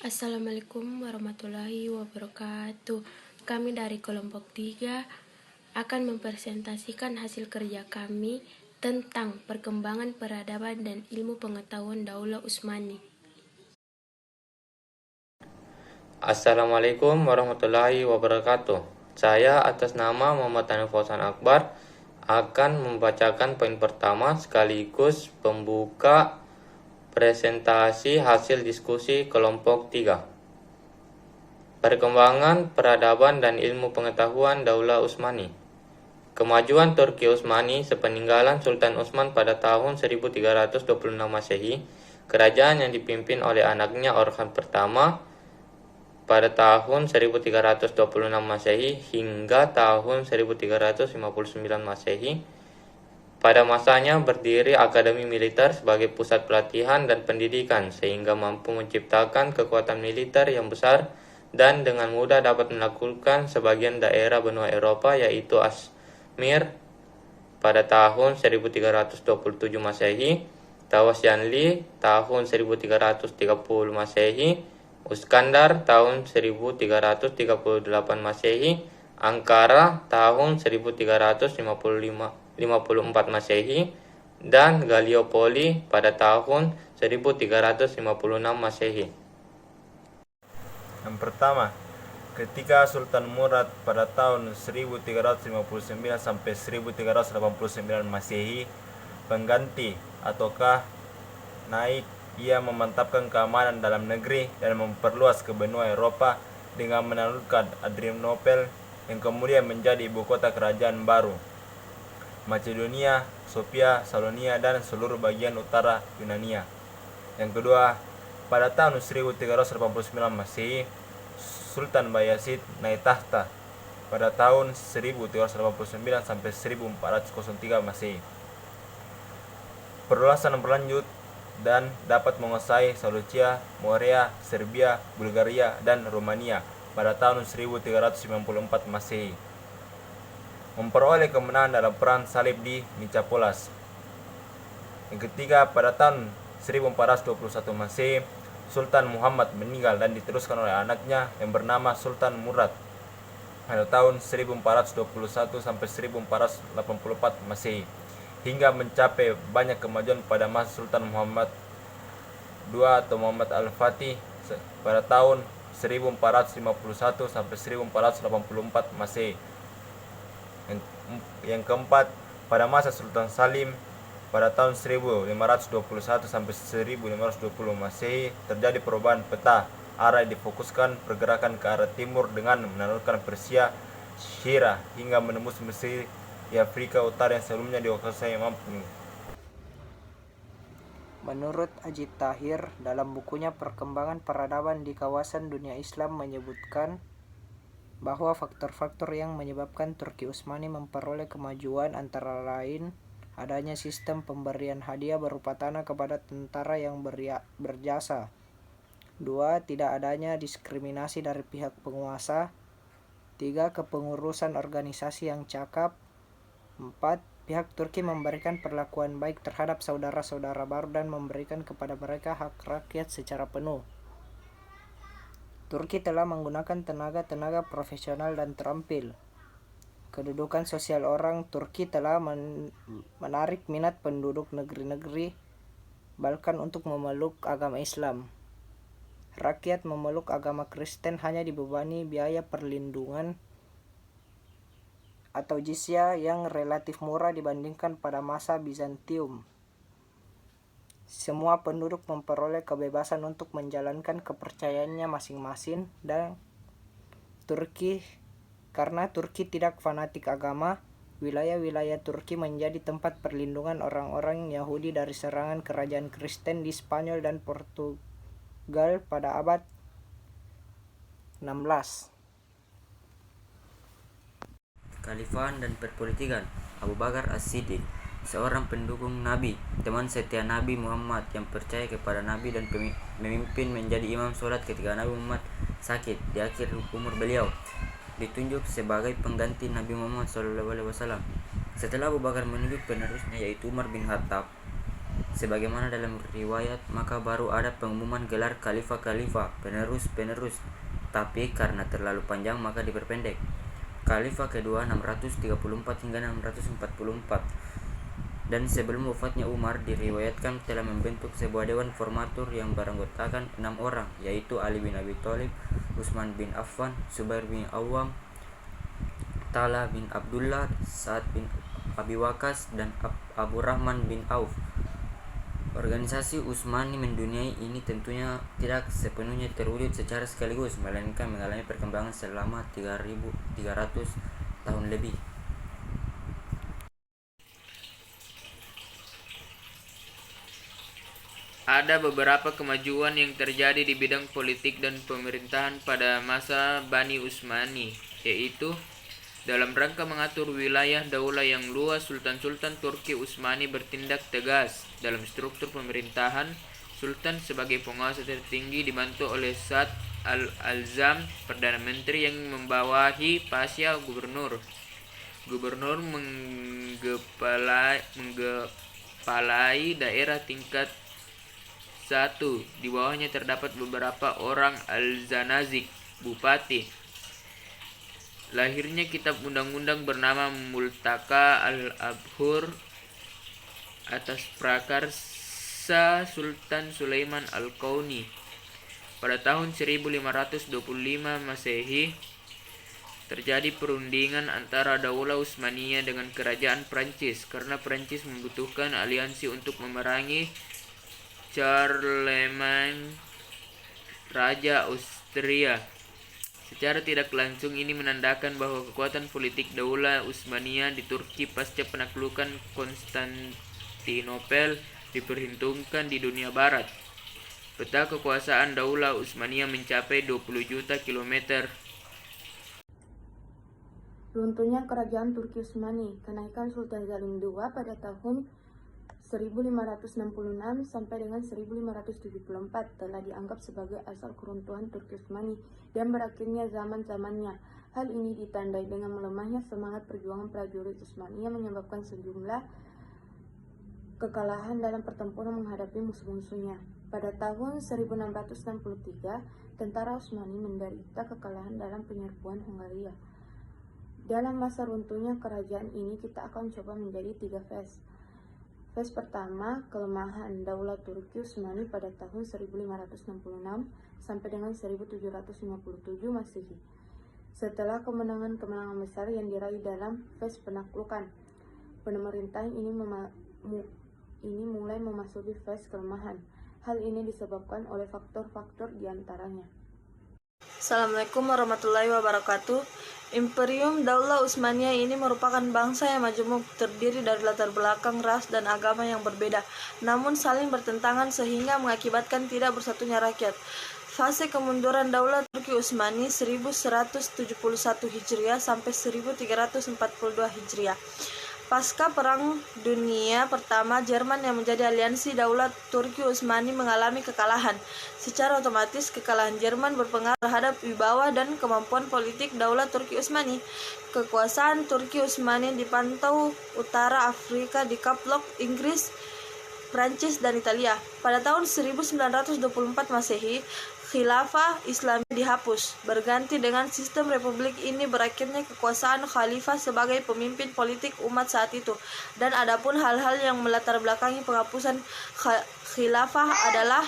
Assalamualaikum warahmatullahi wabarakatuh. Kami dari kelompok 3 akan mempresentasikan hasil kerja kami tentang perkembangan peradaban dan ilmu pengetahuan Daulah Utsmani. Assalamualaikum warahmatullahi wabarakatuh. Saya atas nama Muhammad Hanif Fauzan Akbar akan membacakan poin pertama sekaligus pembuka presentasi hasil diskusi kelompok 3. Perkembangan peradaban dan ilmu pengetahuan Daulah Utsmani. Kemajuan Turki Utsmani sepeninggalan Sultan Utsman pada tahun 1326 Masehi, kerajaan yang dipimpin oleh anaknya Orhan pertama pada tahun 1326 Masehi hingga tahun 1359 Masehi. Pada masanya berdiri akademi militer sebagai pusat pelatihan dan pendidikan sehingga mampu menciptakan kekuatan militer yang besar dan dengan mudah dapat menaklukkan sebagian daerah benua Eropa yaitu Asmir pada tahun 1327 Masehi, Tawasyanli tahun 1330 Masehi, Uskandar tahun 1338 Masehi, Ankara tahun 1354 Masehi, dan Gallipoli pada tahun 1356 Masehi. Yang pertama, ketika Sultan Murad pada tahun 1359 sampai 1389 Masehi, pengganti ataukah naik, ia memantapkan keamanan dalam negeri dan memperluas ke benua Eropa dengan menaklukkan Adrianopel yang kemudian menjadi ibu kota kerajaan baru, Macedonia, Sofia, Salonia, dan seluruh bagian utara Yunania. Yang kedua, pada tahun 1389 Masehi, Sultan Bayezid naik tahta pada tahun 1389 sampai 1403 Masehi. Perluasan berlanjut dan dapat menguasai Seleucia, Morea, Serbia, Bulgaria, dan Romania pada tahun 1394 Masehi. Memperoleh kemenangan dalam perang salib di Nicopolis. Yang ketiga, pada tahun 1421 Masehi, Sultan Muhammad meninggal dan diteruskan oleh anaknya yang bernama Sultan Murad pada tahun 1421 sampai 1484 Masehi, hingga mencapai banyak kemajuan pada masa Sultan Muhammad II atau Muhammad Al-Fatih pada tahun 1451 sampai 1484 Masehi. Yang keempat, pada masa Sultan Salim pada tahun 1521 sampai 1520 Masehi terjadi perubahan peta arah yang difokuskan pergerakan ke arah timur dengan menaklukkan Persia, Syirah hingga menembus Mesir di Afrika Utara yang sebelumnya dikuasai mampu. Menurut Ajit Tahir, dalam bukunya Perkembangan Peradaban di Kawasan Dunia Islam menyebutkan bahwa faktor-faktor yang menyebabkan Turki Utsmani memperoleh kemajuan antara lain adanya sistem pemberian hadiah berupa tanah kepada tentara yang berjasa. 2. Tidak adanya diskriminasi dari pihak penguasa. 3. Kepengurusan organisasi yang cakap. 4. Pihak Turki memberikan perlakuan baik terhadap saudara-saudara baru dan memberikan kepada mereka hak rakyat secara penuh. Turki telah menggunakan tenaga-tenaga profesional dan terampil. Kedudukan sosial orang Turki telah menarik minat penduduk negeri-negeri Balkan untuk memeluk agama Islam. Rakyat memeluk agama Kristen hanya dibebani biaya perlindungan atau jizya yang relatif murah dibandingkan pada masa Bizantium. Semua penduduk memperoleh kebebasan untuk menjalankan kepercayaannya masing-masing dan karena Turki tidak fanatik agama, wilayah-wilayah Turki menjadi tempat perlindungan orang-orang Yahudi dari serangan kerajaan Kristen di Spanyol dan Portugal pada abad 16. Kekhalifahan dan perpolitikan. Abu Bakar As-Siddiq, seorang pendukung Nabi, teman setia Nabi Muhammad yang percaya kepada Nabi dan memimpin menjadi imam sholat ketika Nabi Muhammad sakit di akhir umur beliau, ditunjuk sebagai pengganti Nabi Muhammad SAW. Setelah Abu Bakar menunjuk penerusnya yaitu Umar bin Khattab, sebagaimana dalam riwayat, maka baru ada pengumuman gelar khalifah-khalifah, penerus-penerus, tapi karena terlalu panjang maka diperpendek. Khalifah kedua 634 hingga 644. Dan sebelum wafatnya Umar, diriwayatkan telah membentuk sebuah dewan formatur yang beranggotakan 6 orang, yaitu Ali bin Abi Thalib, Utsman bin Affan, Zubair bin Awam, Talha bin Abdullah, Sa'ad bin Abi Waqqas, dan Abu Rahman bin Auf. Organisasi Utsmani mendunia ini tentunya tidak sepenuhnya terwujud secara sekaligus, melainkan mengalami perkembangan selama 3.300 tahun lebih. Ada beberapa kemajuan yang terjadi di bidang politik dan pemerintahan pada masa Bani Utsmani, yaitu dalam rangka mengatur wilayah daulah yang luas, Sultan-Sultan Turki Utsmani bertindak tegas dalam struktur pemerintahan. Sultan sebagai penguasa tertinggi dibantu oleh Saad al-Alzam, Perdana Menteri yang membawahi Pasya Gubernur. Gubernur menggepalai daerah tingkat 1. Di bawahnya terdapat beberapa orang al-Zanazik, bupati. Lahirnya kitab undang-undang bernama Multaka al-Abhur atas prakarsa Sultan Sulaiman al-Qauni. Pada tahun 1525 Masehi, terjadi perundingan antara Daulah Utsmaniyah dengan kerajaan Prancis karena Prancis membutuhkan aliansi untuk memerangi Charlemagne, Raja Austria. Secara tidak langsung ini menandakan bahwa kekuatan politik Daulah Utsmaniyah di Turki pasca penaklukan Konstantinopel diperhitungkan di dunia barat. Peta kekuasaan Daulah Utsmaniyah mencapai 20 juta kilometer. Runtuhnya Kerajaan Turki Utsmani, kenaikan Sultan Salim II pada tahun 1566 sampai dengan 1574 telah dianggap sebagai asal keruntuhan Turki Utsmani dan berakhirnya zaman-zamannya. Hal ini ditandai dengan melemahnya semangat perjuangan prajurit Utsmani yang menyebabkan sejumlah kekalahan dalam pertempuran menghadapi musuh-musuhnya. Pada tahun 1663, tentara Utsmani menderita kekalahan dalam penyerbuan Hungaria. Dalam masa runtuhnya kerajaan ini kita akan coba menjadi 3 fase. Fase pertama, kelemahan Daulah Turki Utsmani pada tahun 1566 sampai dengan 1757 Masehi. Setelah kemenangan-kemenangan besar yang diraih dalam fase penaklukan, pemerintahan ini mulai memasuki fase kelemahan. Hal ini disebabkan oleh faktor-faktor diantaranya. Assalamualaikum warahmatullahi wabarakatuh. Imperium Daulah Utsmaniyah ini merupakan bangsa yang majemuk, terdiri dari latar belakang ras dan agama yang berbeda, namun saling bertentangan sehingga mengakibatkan tidak bersatunya rakyat. Fase kemunduran Daulah Turki Utsmani 1171 Hijriah sampai 1342 Hijriah. Pasca Perang Dunia Pertama, Jerman yang menjadi aliansi Daulah Turki Utsmani mengalami kekalahan. Secara otomatis, kekalahan Jerman berpengaruh terhadap wibawa dan kemampuan politik Daulah Turki Utsmani. Kekuasaan Turki Utsmani dipantau utara Afrika di Kaplok, Inggris, Prancis, dan Italia. Pada tahun 1924 Masehi, Khilafah Islam dihapus, berganti dengan sistem republik. Ini berakhirnya kekuasaan khalifah sebagai pemimpin politik umat saat itu. Dan adapun hal-hal yang melatar belakangi penghapusan khilafah adalah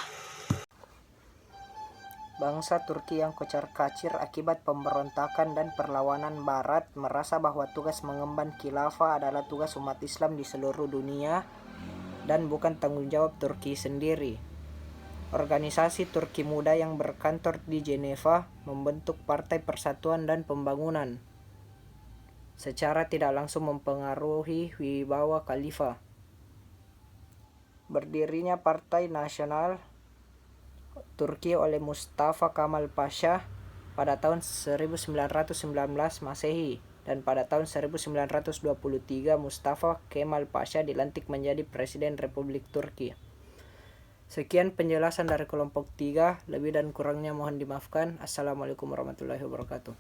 bangsa Turki yang kocar-kacir akibat pemberontakan dan perlawanan Barat merasa bahwa tugas mengemban khilafah adalah tugas umat Islam di seluruh dunia dan bukan tanggung jawab Turki sendiri. Organisasi Turki Muda yang berkantor di Jeneva membentuk Partai Persatuan dan Pembangunan, secara tidak langsung mempengaruhi wibawa khalifah. Berdirinya Partai Nasional Turki oleh Mustafa Kemal Pasha pada tahun 1919 Masehi, dan pada tahun 1923 Mustafa Kemal Pasha dilantik menjadi Presiden Republik Turki. Sekian penjelasan dari kelompok 3, lebih dan kurangnya mohon dimaafkan. Assalamualaikum warahmatullahi wabarakatuh.